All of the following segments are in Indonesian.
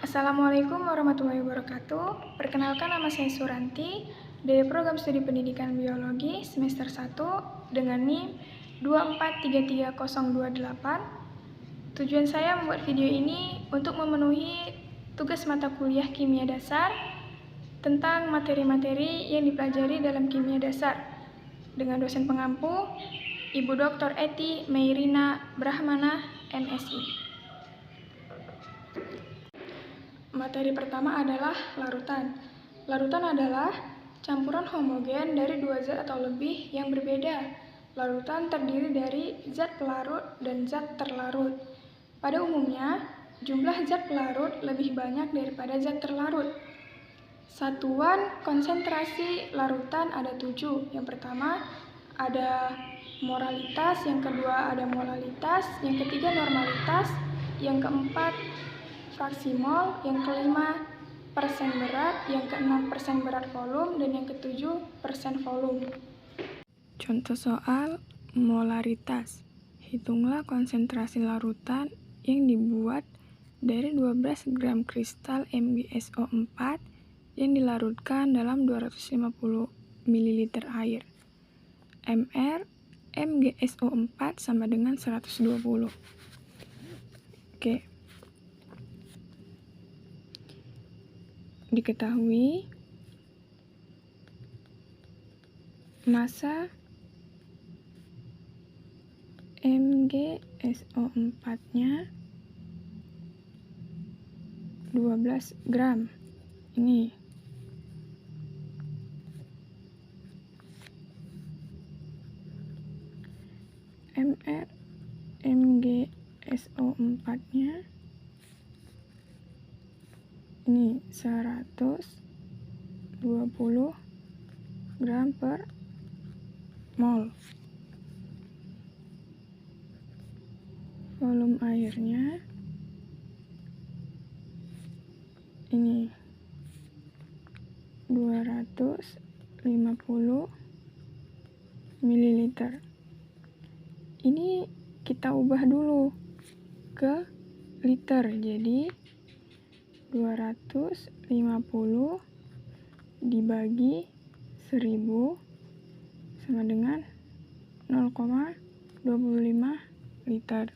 Assalamualaikum warahmatullahi wabarakatuh. Perkenalkan, nama saya Suranti dari Program Studi Pendidikan Biologi semester 1 dengan NIM 2433028. Tujuan saya membuat video ini untuk memenuhi tugas mata kuliah kimia dasar tentang materi-materi yang dipelajari dalam kimia dasar dengan dosen pengampu Ibu Dr. Eti Meirina Brahmana, MSI. Materi pertama adalah larutan. Larutan adalah campuran homogen dari dua zat atau lebih yang berbeda. Larutan terdiri dari zat pelarut dan zat terlarut. Pada umumnya, jumlah zat pelarut lebih banyak daripada zat terlarut. Satuan konsentrasi larutan ada 7. Yang pertama ada moralitas, yang kedua ada molalitas, yang ketiga normalitas, yang keempat fraksi mol, yang kelima persen berat, yang keenam persen berat volum, dan yang ketujuh persen volum. Contoh soal molaritas. Hitunglah konsentrasi larutan yang dibuat dari 12 gram kristal MgSO4 yang dilarutkan dalam 250 ml air. Mr MgSO4 sama dengan 120. Oke. Diketahui massa MgSO4-nya 12 gram. Ini Mr MgSO4-nya ini 120 gram per mol. Volume airnya ini 250 ml. Ini kita ubah dulu ke liter. Jadi 250 dibagi 1000 sama dengan 0,25 liter.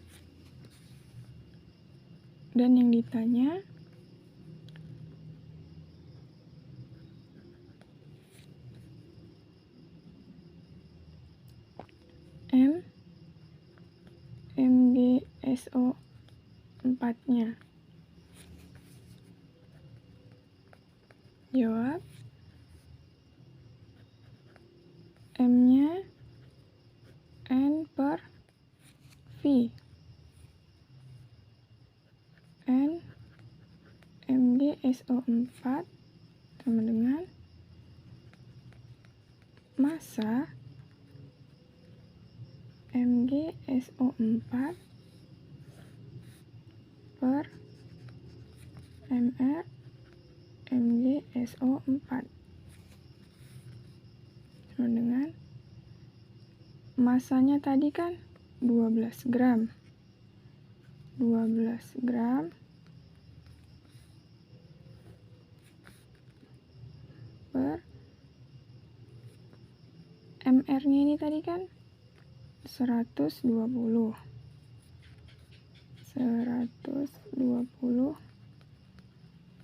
Dan yang ditanya MgSO4-nya. Jawab. M-nya N per V. N MgSO4 sama dengan massa MgSO4 per Mr MgSO4 sama dengan masanya tadi kan 12 gram. 12 gram per Mr-nya ini tadi kan 120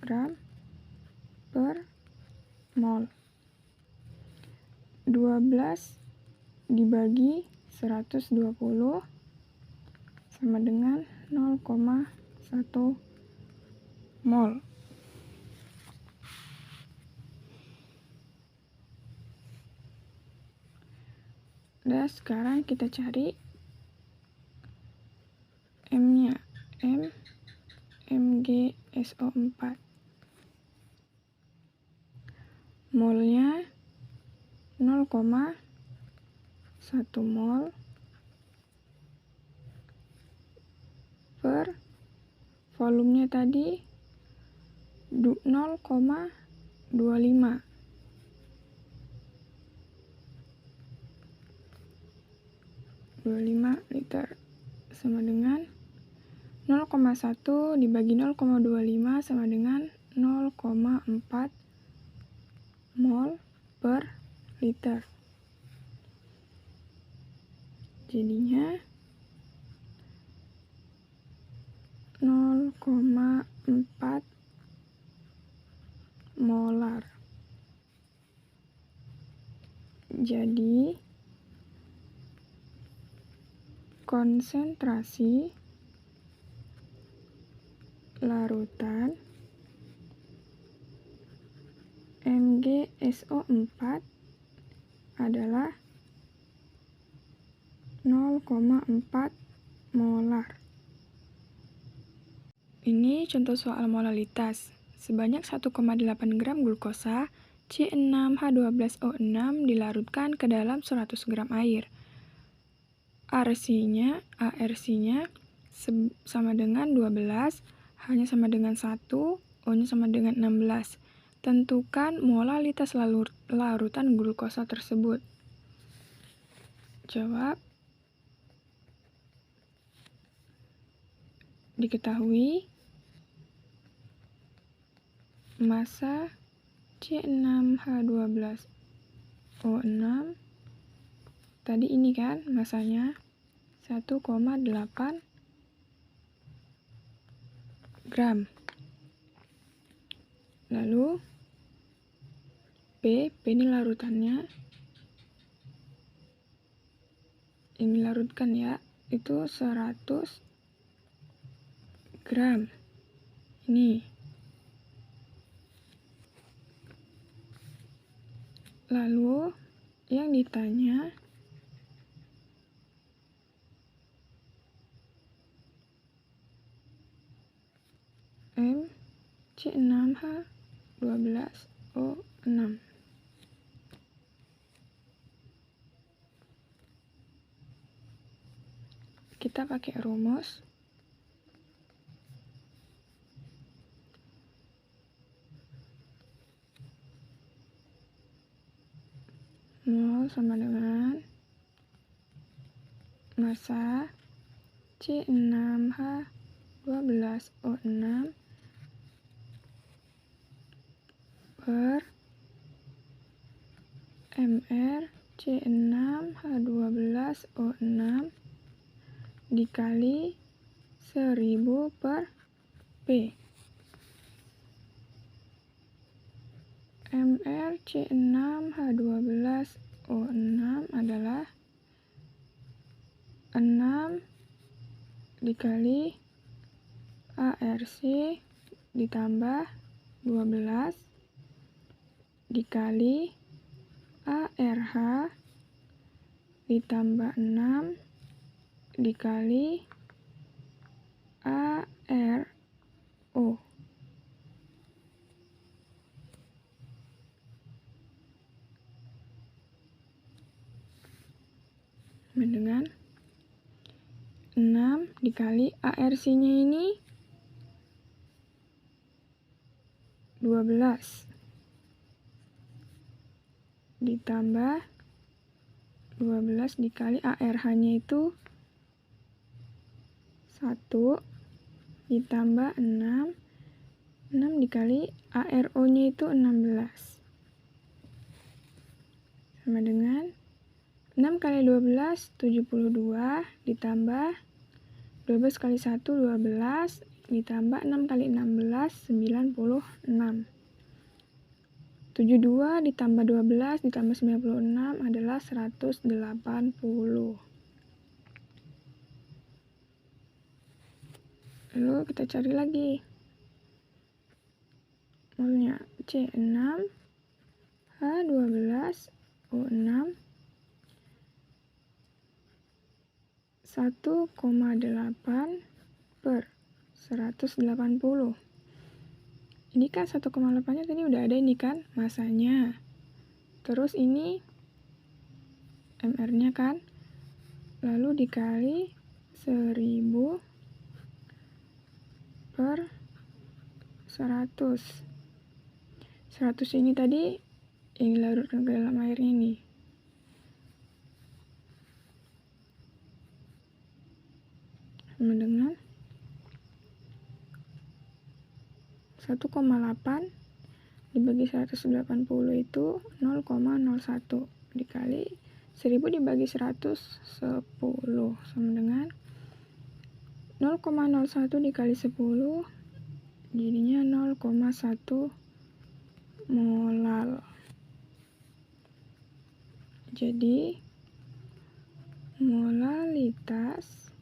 gram per mol. 12 dibagi 120 sama dengan 0,1 mol. Dan sekarang kita cari M-nya. M MgSO4. Molnya 0,1 mol per volumenya tadi 0,25 liter sama dengan 0,1 dibagi 0,25 sama dengan 0,4 mol per liter. Jadinya 0,4 molar. Jadi konsentrasi larutan MgSO4 adalah 0,4 molar. Ini contoh soal molalitas. Sebanyak 1,8 gram glukosa C6H12O6 dilarutkan ke dalam 100 gram air. ARC-nya sama dengan 12, H-nya sama dengan 1, O-nya sama dengan 16. Tentukan molalitas larutan glukosa tersebut. Jawab. Diketahui massa C6H12O6 tadi ini kan massanya 1,8 gram. Lalu P ini larutannya. Yang dilarutkan ya, itu 100 gram. Ini. Lalu yang ditanya M C6H12O6. Kita pakai rumus. Mol sama dengan massa C6H12O6 per mR C6H12O6 dikali 1000 per P. mR C6H12O6 adalah 6 dikali ARC ditambah 12 dikali ARH ditambah 6 dikali ARO. Dengan 6 dikali ARC-nya ini 12 ditambah 12 dikali ARH-nya itu 1 ditambah 6 dikali ARO-nya itu 16 sama dengan 6 kali 12 72 ditambah 12 kali 1 12 ditambah 6 kali 16 96. 72 ditambah 12 ditambah 96 adalah 180. Lalu kita cari lagi molnya C6H12O6 1,8 per 180. Ini kan 1,8-nya tadi udah ada ini kan masanya. Terus ini MR-nya kan. Lalu dikali 1000 per 100. 100 ini tadi yang dilarutkan ke dalam airnya nih. Sama dengan 1,8 dibagi 180 itu 0,01 dikali 1000 dibagi 100 10 sama dengan 0,01 dikali 10 jadinya 0,1 molal. Jadi molalitas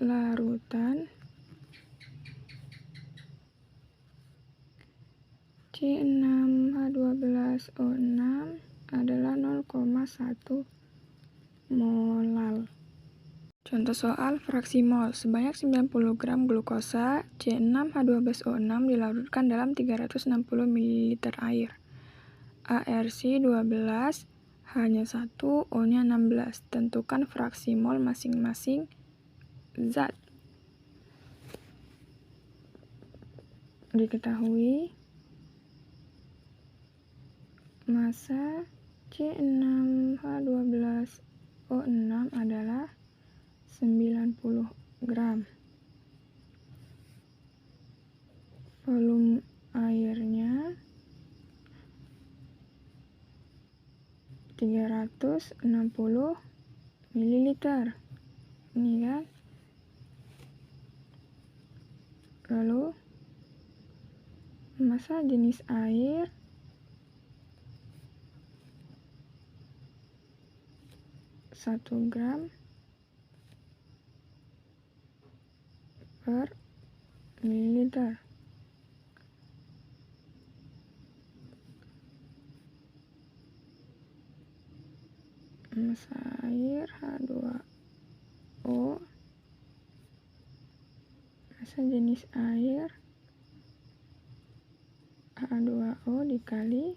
larutan C6H12O6 adalah 0,1 molal. Contoh soal fraksi mol. Sebanyak 90 gram glukosa C6H12O6 dilarutkan dalam 360 ml air. ARC 12, H-nya 1, O-nya 16. Tentukan fraksi mol masing-masing zat. Diketahui massa C6H12O6 adalah 90 gram. Volume airnya 360 ml. Ini kan. Lalu massa jenis air 1 gram per mililiter. Massa air H2O, massa jenis air H2O dikali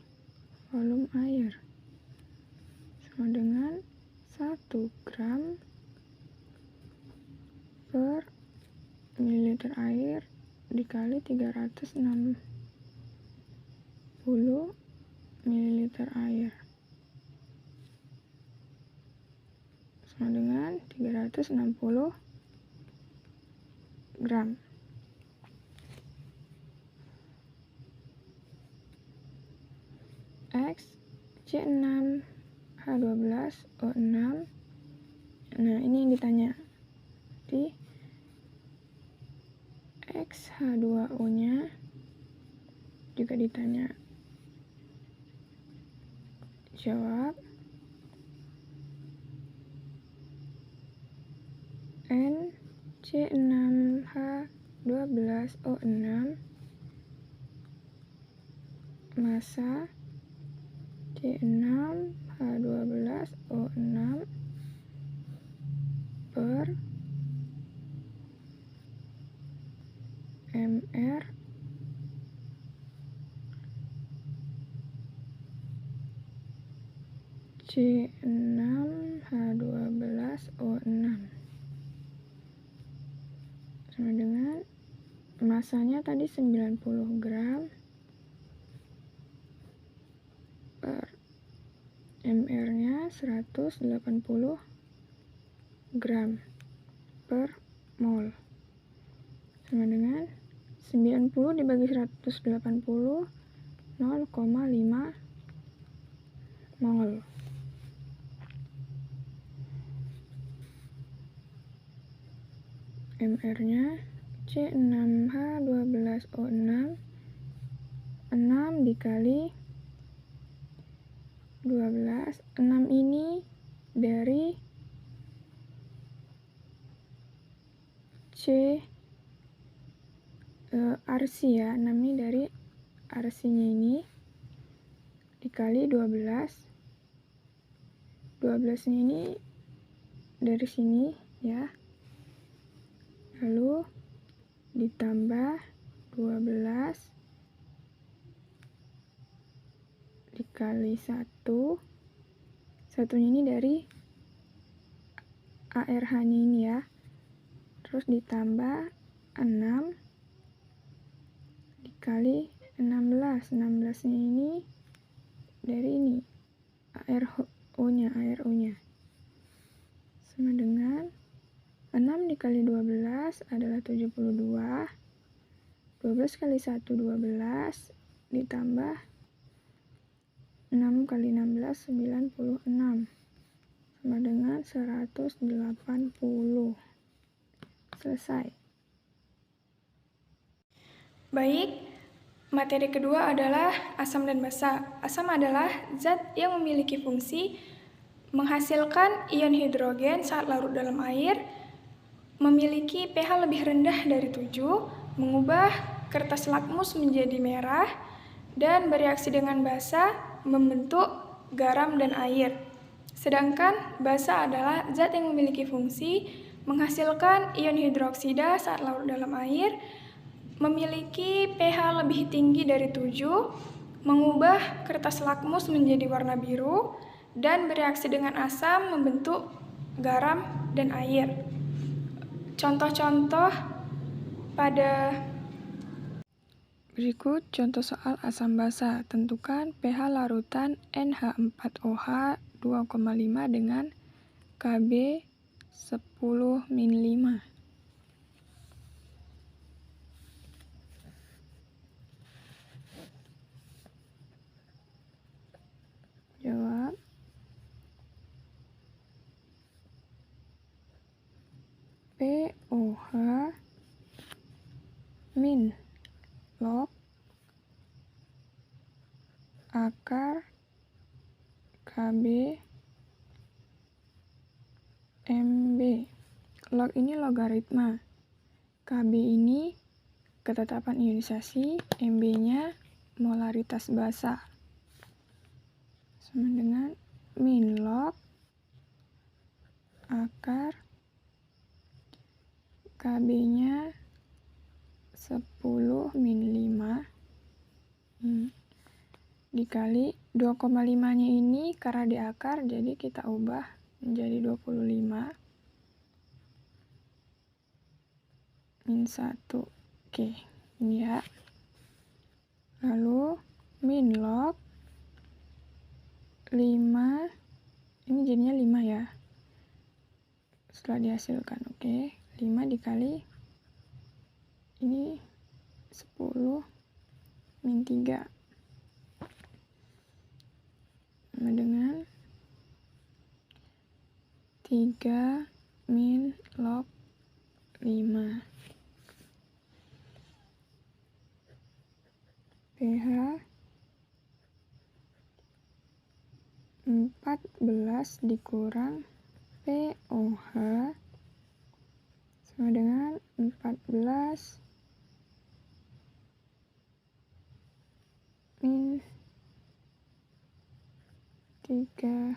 volume air sama dengan 1 gram per mililiter air dikali 360 mililiter air sama dengan 360 gram. X C6H12O6. Nah, ini yang ditanya. Di XH2O-nya juga ditanya. Jawab. N C6H12O6 massa C6H12O6 per mR C6H12O6 sama dengan masanya tadi 90 gram per mR-nya 180 gram per mol sama dengan 90 dibagi 180 0,5 mol. mR-nya C6H12O6 6 dikali 12. 6 ini dari RC ya, 6 ini dari RC-nya ini dikali 12. 12-nya ini dari sini ya. Lalu ditambah 12 dikali 1. Satunya ini dari ARH-nya ini ya. Terus ditambah 6 dikali 16. 16-nya ini dari ini ARO-nya sama dengan 6 dikali 12 adalah 72. 12 12 kali 1, 12, ditambah 6 kali 16, 96, sama dengan 180. Selesai. Baik, materi kedua adalah asam dan basa. Asam adalah zat yang memiliki fungsi menghasilkan ion hidrogen saat larut dalam air, memiliki pH lebih rendah dari 7, mengubah kertas lakmus menjadi merah, dan bereaksi dengan basa membentuk garam dan air. Sedangkan basa adalah zat yang memiliki fungsi menghasilkan ion hidroksida saat larut dalam air, memiliki pH lebih tinggi dari 7, mengubah kertas lakmus menjadi warna biru, dan bereaksi dengan asam membentuk garam dan air. Contoh-contoh pada berikut contoh soal asam basa. Tentukan pH larutan NH4OH 2,5 dengan Kb 10min5. Jawab. POH min log akar Kb MB. Log ini logaritma, Kb ini ketetapan ionisasi, MB-nya molaritas basa, sama dengan min log akar Kb-nya 10min5 dikali 2,5-nya ini karena diakar, jadi kita ubah menjadi 25 min 1. Oke, ini ya. Lalu min log 5, ini jadinya 5 ya. Setelah dihasilkan, oke. 5 dikali ini 10 min 3 sama dengan 3 min log 5. pH 14 dikurang POH sama dengan 14 min 3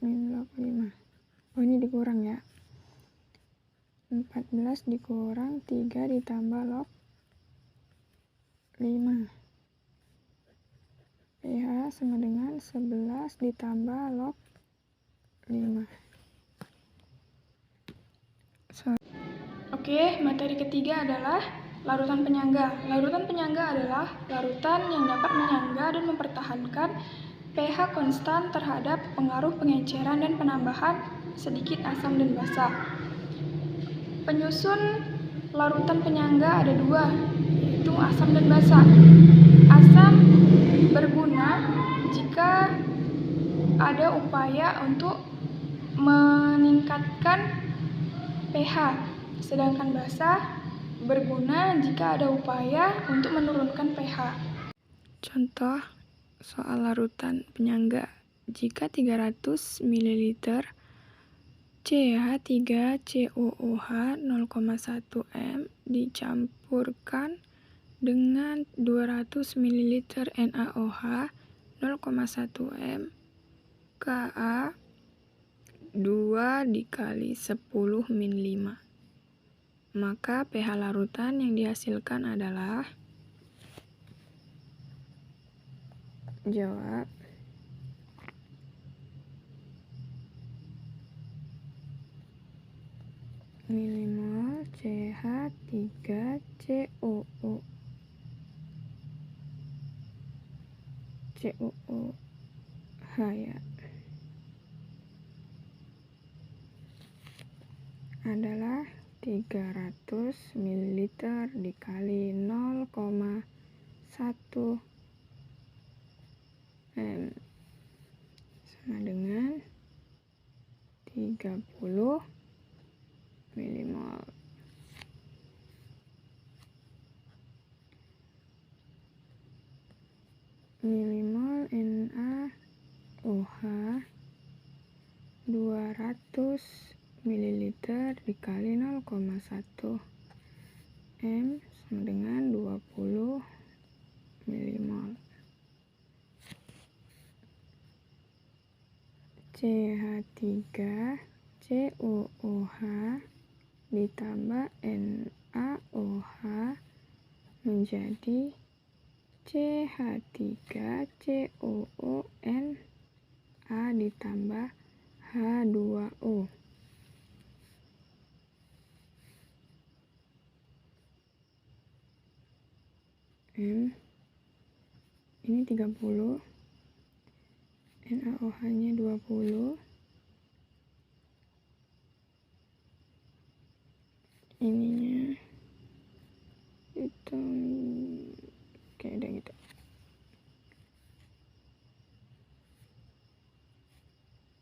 min log 5. Oh, ini dikurang ya. 14 dikurang 3 ditambah log 5. pH sama dengan 11 ditambah log 5. Oke, materi ketiga adalah larutan penyangga. Larutan penyangga adalah larutan yang dapat menyangga dan mempertahankan pH konstan terhadap pengaruh pengenceran dan penambahan sedikit asam dan basa. Penyusun larutan penyangga ada dua, yaitu asam dan basa. Asam berguna jika ada upaya untuk meningkatkan pH, sedangkan basa berguna jika ada upaya untuk menurunkan pH. Contoh soal larutan penyangga. Jika 300 ml CH3COOH 0,1 m dicampurkan dengan 200 ml NaOH 0,1 m Ka 2 dikali 10 min 5. Maka pH larutan yang dihasilkan adalah, jawab. Milimol CH3COO COOH ya, adalah 300 ml dikali 0,1 M sama dengan 30 milimol. Milimol NaOH 200 ml dikali 0,1 M sama dengan 20 milimol. CH3COOH ditambah NaOH menjadi CH3COONA ditambah H2O. M ini 30, NaOH nya 20, ininya itu kayak ada gitu.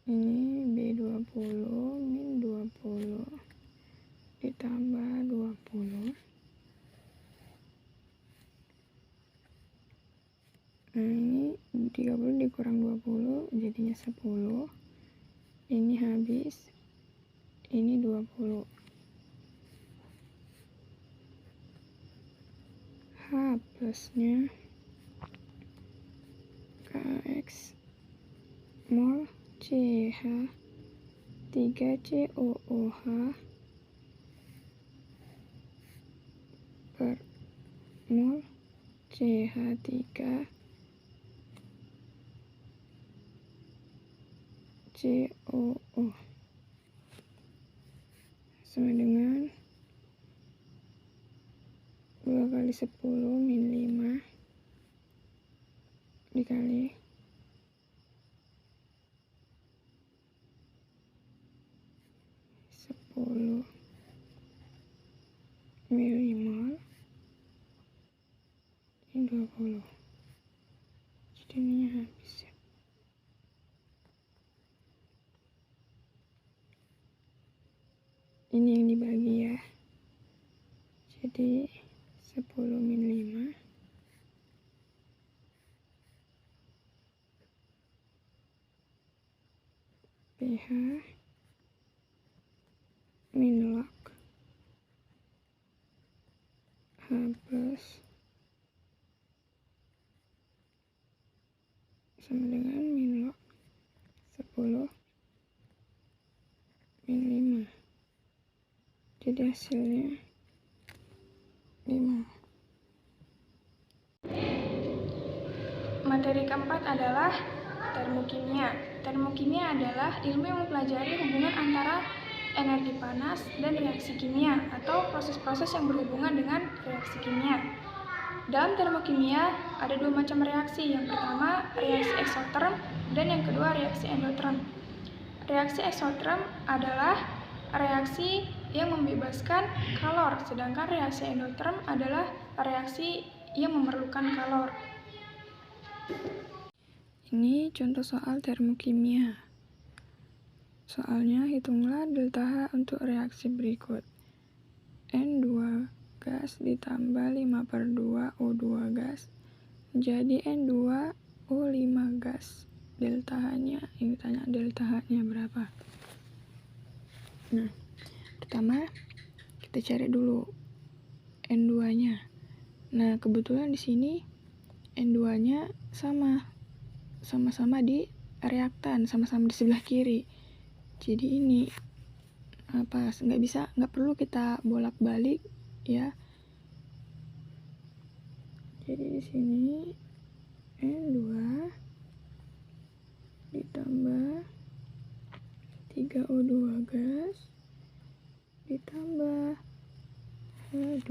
Ini B20 min 20 ditambah 20. Nah, ini 30 dikurang 20 jadinya 10. Ini habis. Ini 20. H plusnya KX mol CH 3COOH per mol CH3 COO sama dengan 2 kali 10 min 5 dikali 10 milimol ini 20. Jadi ini habis ya. Ini yang dibagi ya. Jadi 10 min 5 pH min log H plus sama dengan min log 10 min 5. Jadi hasilnya 5. Materi keempat adalah termokimia. Termokimia adalah ilmu yang mempelajari hubungan antara energi panas dan reaksi kimia atau proses-proses yang berhubungan dengan reaksi kimia. Dalam termokimia ada dua macam reaksi. Yang pertama reaksi eksoterm dan yang kedua reaksi endoterm. Reaksi eksoterm adalah reaksi yang membebaskan kalor, sedangkan reaksi endoterm adalah reaksi yang memerlukan kalor. Ini contoh soal termokimia. Soalnya hitunglah delta H untuk reaksi berikut. N2 gas ditambah 5/2 O2 gas jadi N2O5 gas. Delta H-nya, ini tanya delta H-nya berapa. Nah, pertama kita cari dulu N2-nya. Nah, kebetulan di sini N2-nya sama-sama di reaktan, sama-sama di sebelah kiri. Jadi ini nggak perlu kita bolak-balik ya. Jadi di sini N2 ditambah 3O2 gas ditambah H2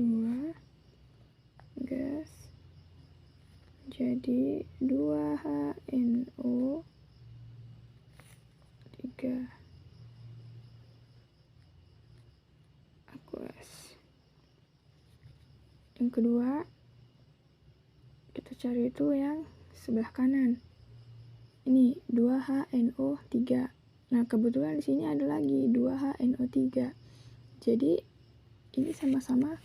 gas jadi 2HNO 3 aqueous. Yang kedua, kita cari itu yang sebelah kanan. Ini 2HNO3. Nah, kebetulan di sini ada lagi 2HNO3. Jadi, ini sama-sama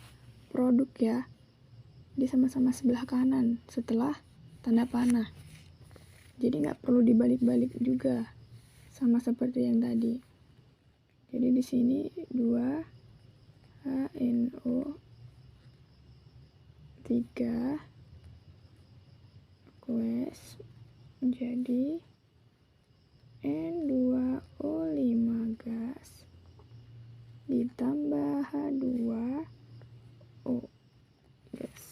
produk ya. Dia sama-sama sebelah kanan setelah tanda panah. Jadi nggak perlu dibalik-balik juga, sama seperti yang tadi. Jadi di sini 2HNO3 aqueous menjadi N2O5 gas ditambah H2O gas.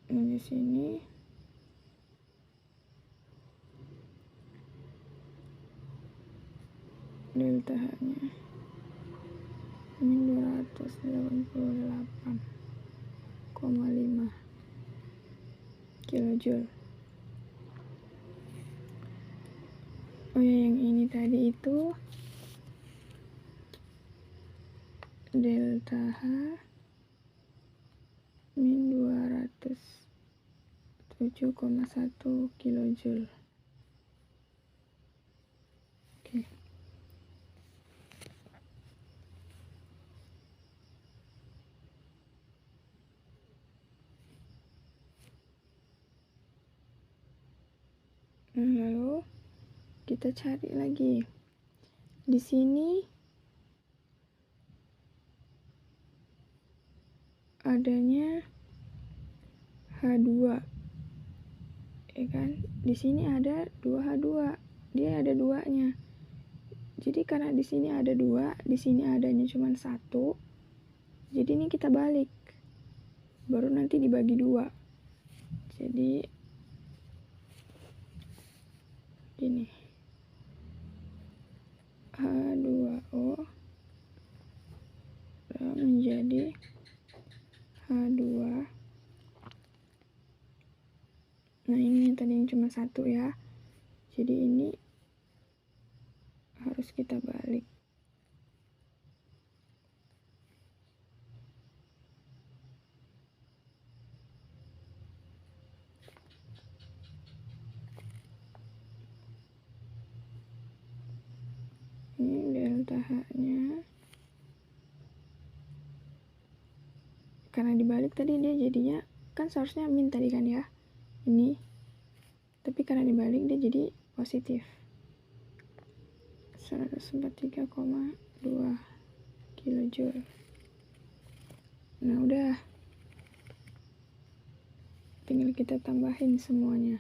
Nah, di sini delta H-nya min 288,5 kilojoule. Oh ya, yang ini tadi itu delta H min 207,1 kilojoule. Oke. Nah, lalu kita cari lagi. Di sini adanya H2. Ya kan? Di sini ada 2H2. Dia ada 2-nya. Jadi karena di sini ada 2, di sini adanya cuma 1. Jadi ini kita balik. Baru nanti dibagi 2. Jadi gini. H2O menjadi H2. Nah, ini yang tadi yang cuma 1 ya. Jadi ini harus kita balik. Ini delta H-nya. Karena dibalik tadi dia jadinya, kan seharusnya min tadi kan ya. Ini. Tapi karena dibalik dia jadi positif. 143,2 kilojoule. Nah, udah. Tinggal kita tambahin semuanya.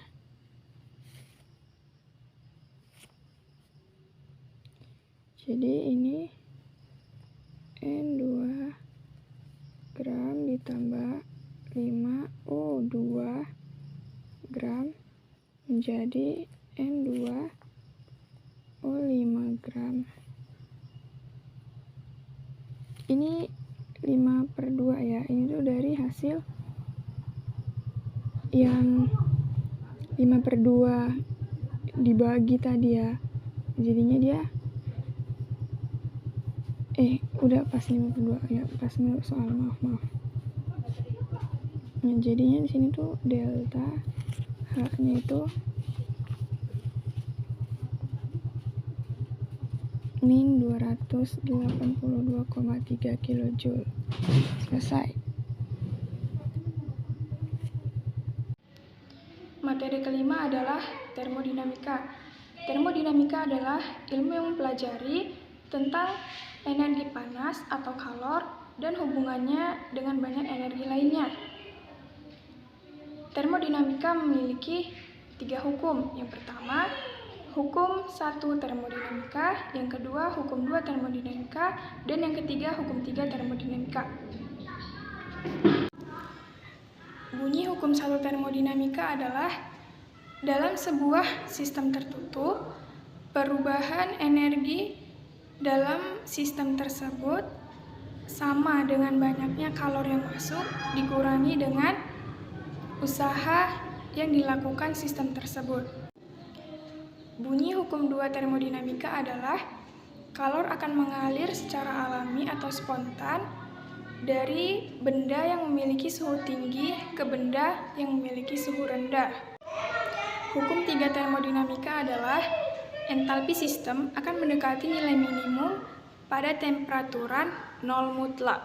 Jadi ini N2 gram ditambah 5O2 gram menjadi N2O5 gram. Ini 5/2 ya. Ini tuh dari hasil yang 5/2 dibagi tadi ya. Jadinya dia udah pas 5/2 ya, pas soal maaf. Nah, jadinya di sini tuh delta H-nya itu min 282,3 kilojoule. Selesai. Materi kelima adalah termodinamika. Termodinamika adalah ilmu yang mempelajari tentang energi panas atau kalor dan hubungannya dengan banyak energi lainnya. Termodinamika memiliki 3 hukum. Yang pertama, hukum 1 termodinamika, yang kedua hukum 2 termodinamika, dan yang ketiga hukum 3 termodinamika. Bunyi hukum 1 termodinamika adalah dalam sebuah sistem tertutup, perubahan energi dalam sistem tersebut sama dengan banyaknya kalor yang masuk dikurangi dengan usaha yang dilakukan sistem tersebut. Bunyi hukum 2 termodinamika adalah Kalor akan mengalir secara alami atau spontan dari benda yang memiliki suhu tinggi ke benda yang memiliki suhu rendah. Hukum 3 termodinamika adalah entalpi sistem akan mendekati nilai minimum pada temperaturan nol mutlak.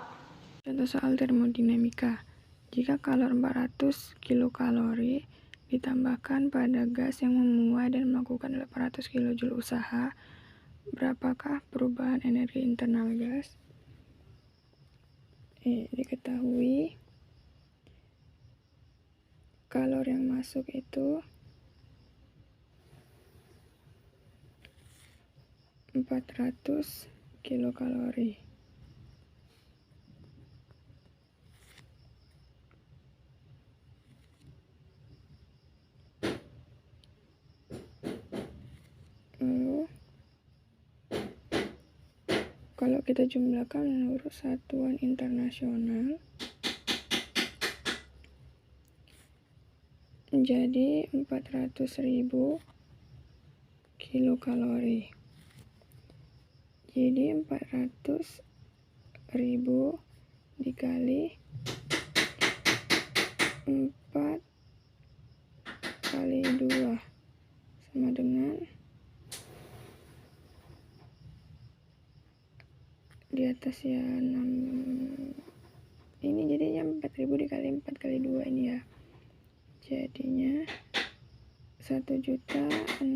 Contoh soal termodinamika. Jika kalor 400 kilokalori ditambahkan pada gas yang memuai dan melakukan 800 kJ usaha, berapakah perubahan energi internal gas? Diketahui kalor yang masuk itu 400 kilokalori. Lalu kalau kita jumlahkan menurut satuan internasional menjadi 400.000 kilokalori. Jadi 400.000 dikali 4 kali 2 sama dengan di atas ya 6, ini jadinya 4.000 dikali 4 kali 2 ini ya, jadinya 1.680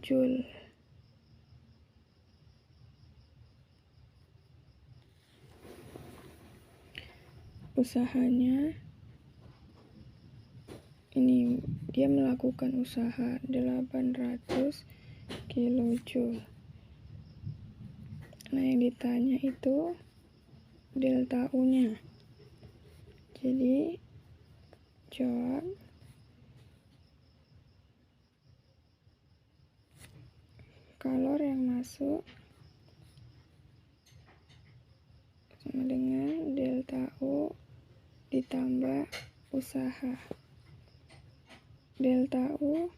Joule. Usahanya ini dia melakukan usaha 800 kilojoule. Nah, yang ditanya itu delta U-nya. Jadi jawab kalor yang masuk sama dengan delta U ditambah usaha. Delta U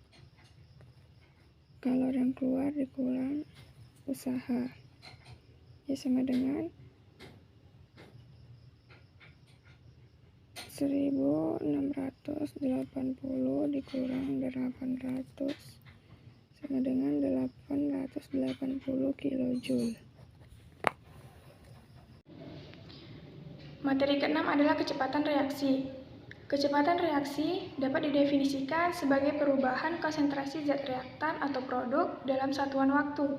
kalor yang keluar dikurang usaha, ya sama dengan 1680 dikurang 800 sama dengan 880 kilojoule. Materi ke-6 adalah kecepatan reaksi. Kecepatan reaksi dapat didefinisikan sebagai perubahan konsentrasi zat reaktan atau produk dalam satuan waktu.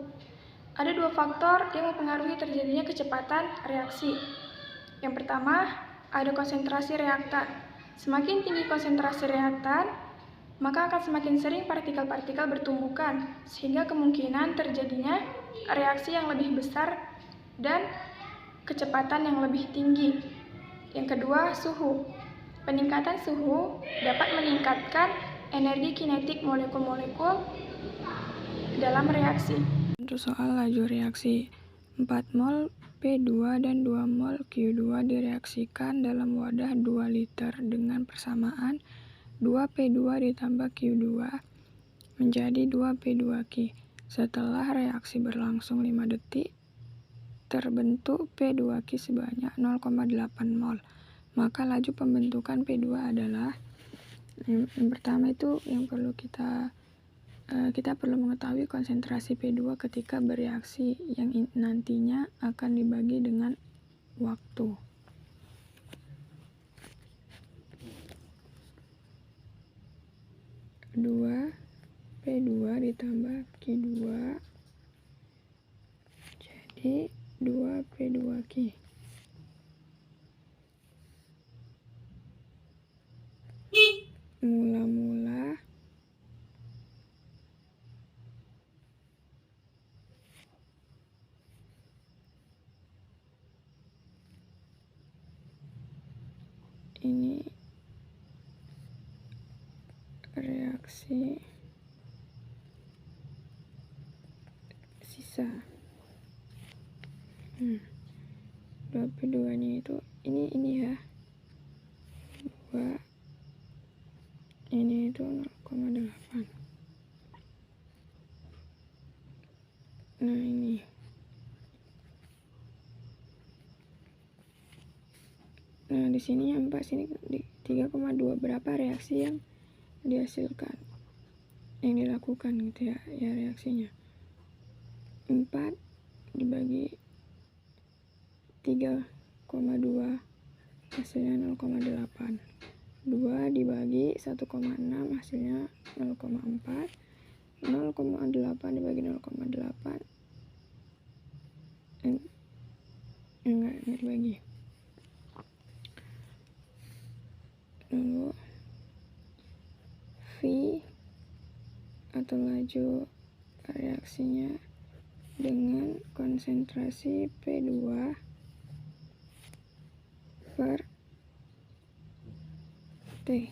Ada dua faktor yang mempengaruhi terjadinya kecepatan reaksi. Yang pertama, ada konsentrasi reaktan. Semakin tinggi konsentrasi reaktan, maka akan semakin sering partikel-partikel bertumbukan, sehingga kemungkinan terjadinya reaksi yang lebih besar dan kecepatan yang lebih tinggi. Yang kedua, suhu. Peningkatan suhu dapat meningkatkan energi kinetik molekul-molekul dalam reaksi. Untuk soal laju reaksi, 4 mol P2 dan 2 mol Q2 direaksikan dalam wadah 2 liter dengan persamaan 2P2 ditambah Q2 menjadi 2P2Q. Setelah reaksi berlangsung 5 detik, terbentuk P2Q sebanyak 0,8 mol. Maka laju pembentukan P2 adalah yang pertama itu yang perlu kita perlu mengetahui konsentrasi P2 ketika bereaksi yang nantinya akan dibagi dengan waktu. P2 ditambah Q2 jadi 2P2Q. Mula-mula ini reaksi sisa 2P2 nya itu ini ya 2 ini itu 0,8. Nah, ini. Nah, di sini 4, sini di 3,2. Berapa reaksi yang dihasilkan? Yang dilakukan gitu ya, reaksinya. 4 dibagi 3,2 hasilnya 0,8. 2 dibagi 1,6 hasilnya 0,4. 0,8 dibagi 0,8 enggak dibagi. Lalu V atau laju reaksinya dengan konsentrasi P2 per T.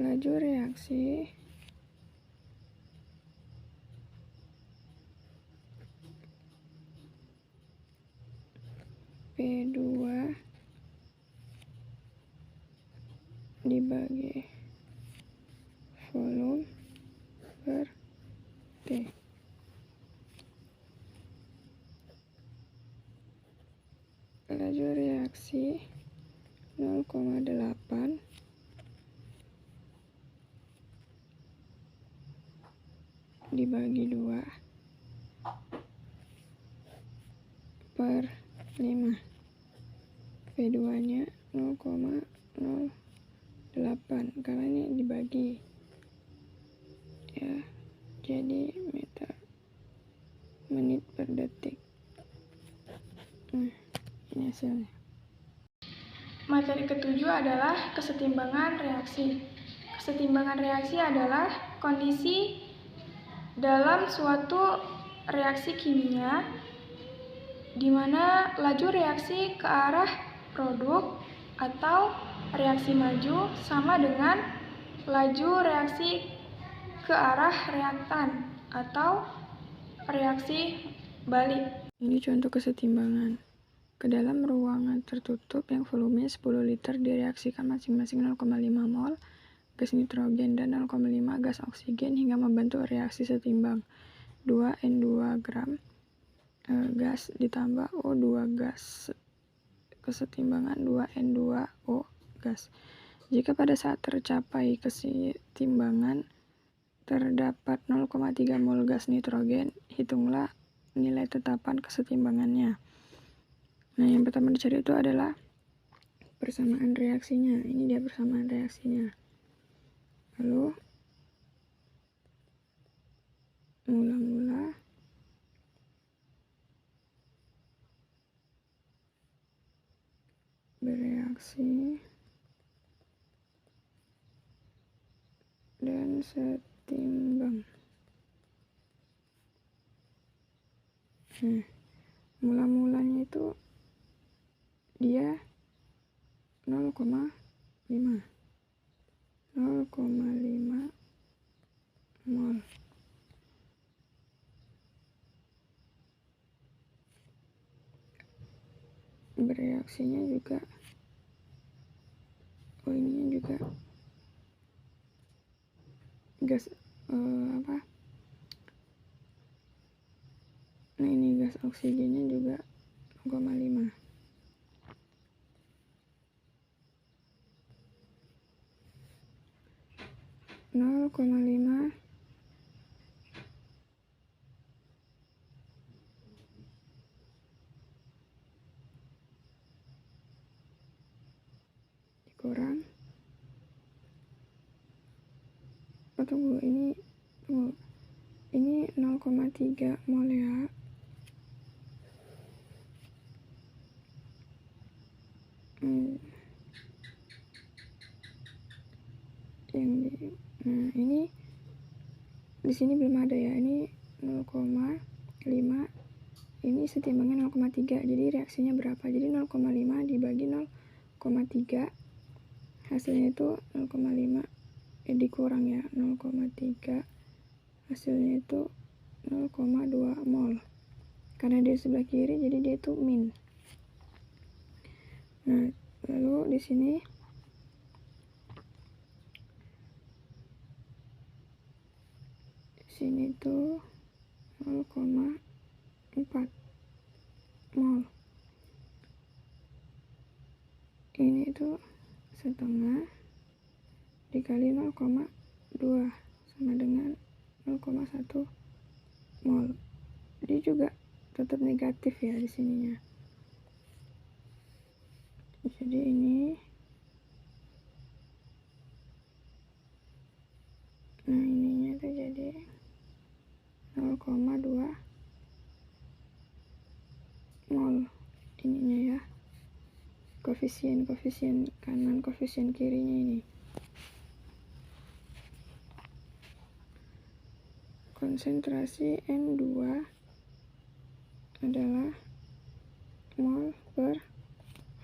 Laju reaksi P2 dibagi volume per T. Laju reaksi 0,8 dibagi 2 per 5. P2 nya 0,08 karena ini dibagi ya, jadi meter menit per detik. Nah, ini hasilnya. Materi ketujuh adalah kesetimbangan reaksi. Kesetimbangan reaksi adalah kondisi dalam suatu reaksi kimia di mana laju reaksi ke arah produk atau reaksi maju sama dengan laju reaksi ke arah reaktan atau reaksi balik. Ini contoh kesetimbangan. Ke dalam ruangan tertutup yang volumenya 10 liter direaksikan masing-masing 0,5 mol gas nitrogen dan 0,5 gas oksigen hingga membentuk reaksi setimbang. 2 N2 gram gas ditambah O2 gas. Kesetimbangan 2 N2O gas. Jika pada saat tercapai kesetimbangan terdapat 0,3 mol gas nitrogen, hitunglah nilai tetapan kesetimbangannya. Nah, yang pertama dicari itu adalah persamaan reaksinya. Ini dia persamaan reaksinya. Lalu mula-mula bereaksi dan setimbang. Nah, mula-mulanya itu dia 0,5 mol. Bereaksinya juga ininya juga gas nah ini gas oksigennya juga 0,5. Kurang tunggu ini 0,3 mol ya. Nah, ini di sini belum ada ya. Ini 0,5. Ini setimbangan 0,3. Jadi reaksinya berapa? Jadi 0,5 dibagi 0,3 hasilnya itu 0,5 dikurang ya 0,3 hasilnya itu 0,2 mol. Karena di sebelah kiri jadi dia itu min. Nah, lalu di sini tuh 0,4 mol. Ini itu setengah dikali 0,2 sama dengan 0,1 mol. Dia juga tetap negatif ya di sininya. Jadi ini, nah ininya tuh jadi 0,2 mol ininya ya. Koefisien kanan, koefisien kirinya ini. Konsentrasi N2 adalah mol per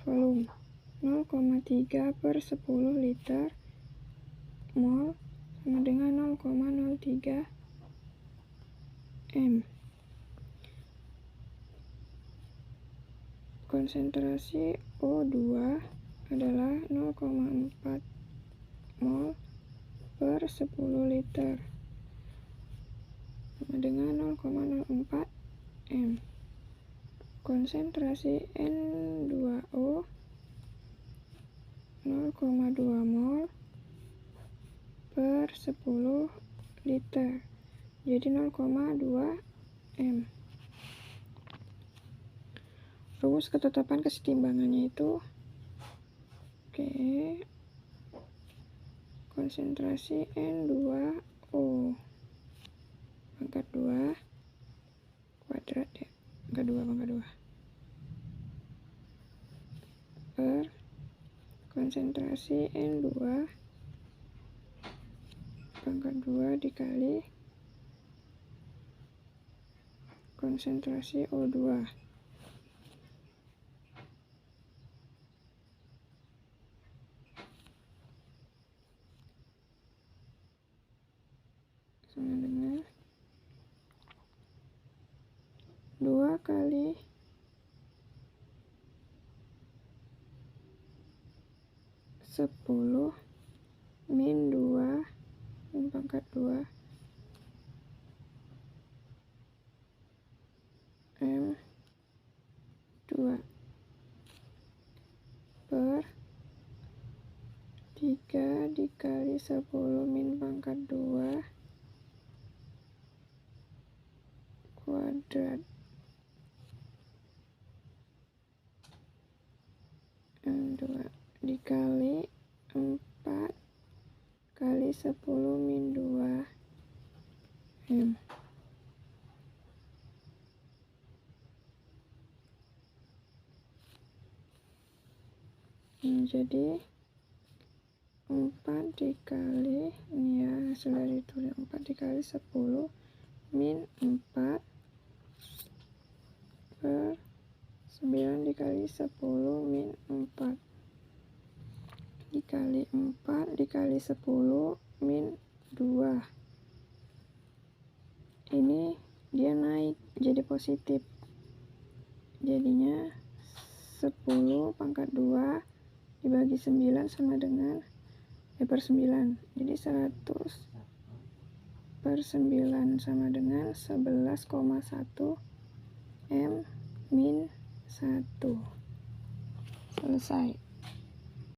volume. 0,3 per 10 liter mol sama dengan 0,03 M. Konsentrasi O2 adalah 0,4 mol per 10 liter sama dengan 0,04 M. Konsentrasi N2O 0,2 mol per 10 liter, jadi 0,2 M. Rumus ketetapan kesetimbangannya itu konsentrasi N2O pangkat 2 kuadrat ya, pangkat 2 per konsentrasi N2 pangkat 2 dikali konsentrasi O2 sama dengan 2 kali 10 min 2 min pangkat 2 M2 per 3 dikali 10 min pangkat 2 kuadrat M2 dikali 4 kali 10 min 2 M. Jadi 4 dikali, ini ya hasil dari itu, 4 dikali 10 min 4 per 9 dikali 10 min 4 dikali 4 dikali 10 min 2. Ini dia naik jadi positif, jadinya 10 pangkat 2 dibagi 9 sama dengan per 9, jadi 100 per 9 sama dengan 11,1 M min 1. Selesai.